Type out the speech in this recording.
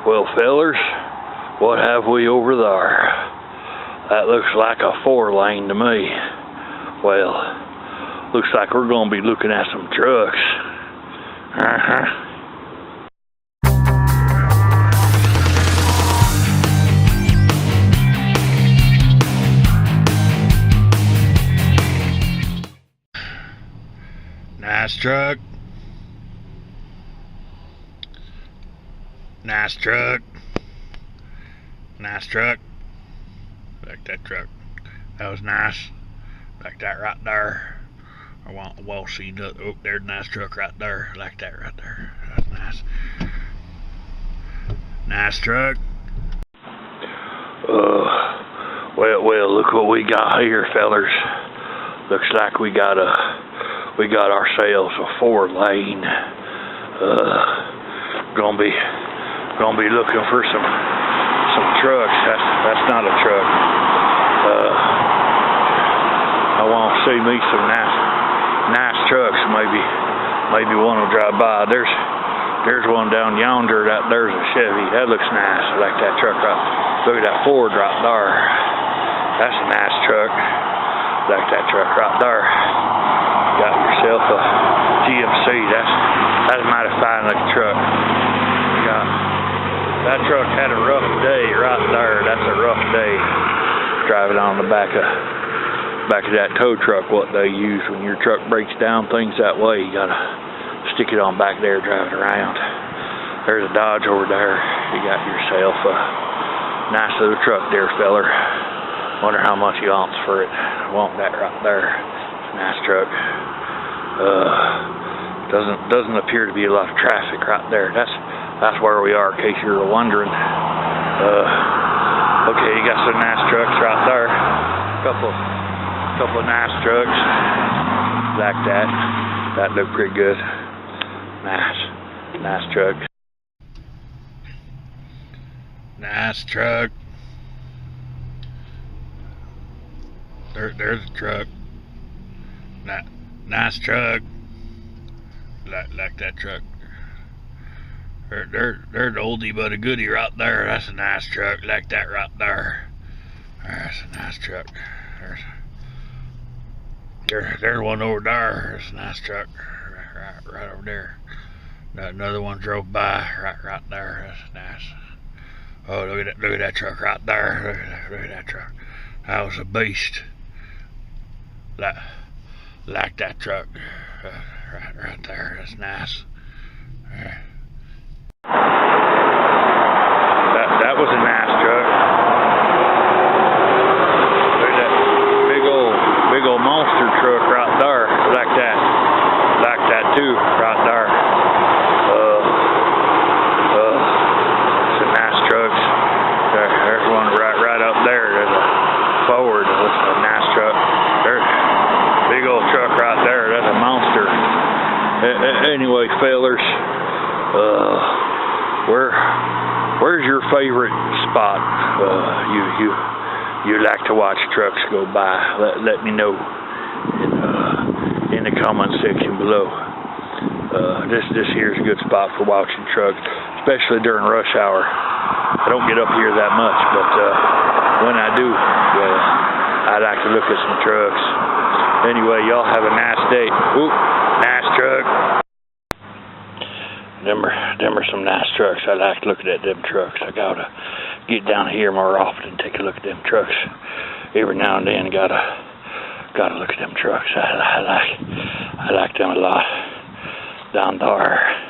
Well, fellers, what have we over there? That looks like a 4-lane to me. Well, looks like we're going to be looking at some trucks. Nice truck. Nice truck. Nice truck. Like that truck. That was nice. Like that right there. I want well see that. Oh, there's a nice truck right there. Like that right there. That's nice. Nice truck. Well, look what we got here, fellers. Looks like we got ourselves a 4-lane. Gonna be looking for some trucks. That's not a truck. I want to see me some nice trucks. Maybe one will drive by. There's one down yonder. There's a Chevy. That looks nice. I like that truck. Look at that Ford right there. That's a nice truck. I like that truck right there. Got yourself a GMC. That's a mighty fine looking truck. That truck had a rough day right there. That's a rough day. Driving on the back of that tow truck, what they use when your truck breaks down, things that way. You gotta stick it on back there, driving around. There's a Dodge over there. You got yourself a nice little truck there, feller. Wonder how much he wants for it. I want that right there. It's a nice truck. Doesn't appear to be a lot of traffic right there. That's where we are, in case you were wondering. Okay, you got some nice trucks right there. Couple of nice trucks. Like that. That looked pretty good. Nice truck. Nice truck. There's a truck. Nice truck. Like that truck. There's an oldie but a goodie right there. That's a nice truck. Like that right there. That's a nice truck. There's one over there. That's a nice truck. Right over there. Another one drove by. Right there. That's nice. Oh, look at that truck right there. Look at that truck. That was a beast. Like that truck. Right there. That's nice. That was a nice truck. Look at that big old monster truck right there. Like that too, right there. Some nice trucks. There's one right up there. There's a Ford. That's a nice truck. There's a big old truck right there. That's a monster. Anyway, fellers, where's your favorite spot? You like to watch trucks go by? Let me know in the comment section below. This here's a good spot for watching trucks, especially during rush hour. I don't get up here that much, but when I do, I like to look at some trucks. Anyway, y'all have a nice day. Ooh, nice truck. Them are some nice trucks. I like looking at them trucks. I gotta get down here more often and take a look at them trucks. Every now and then, gotta look at them trucks. I like them a lot. Down there.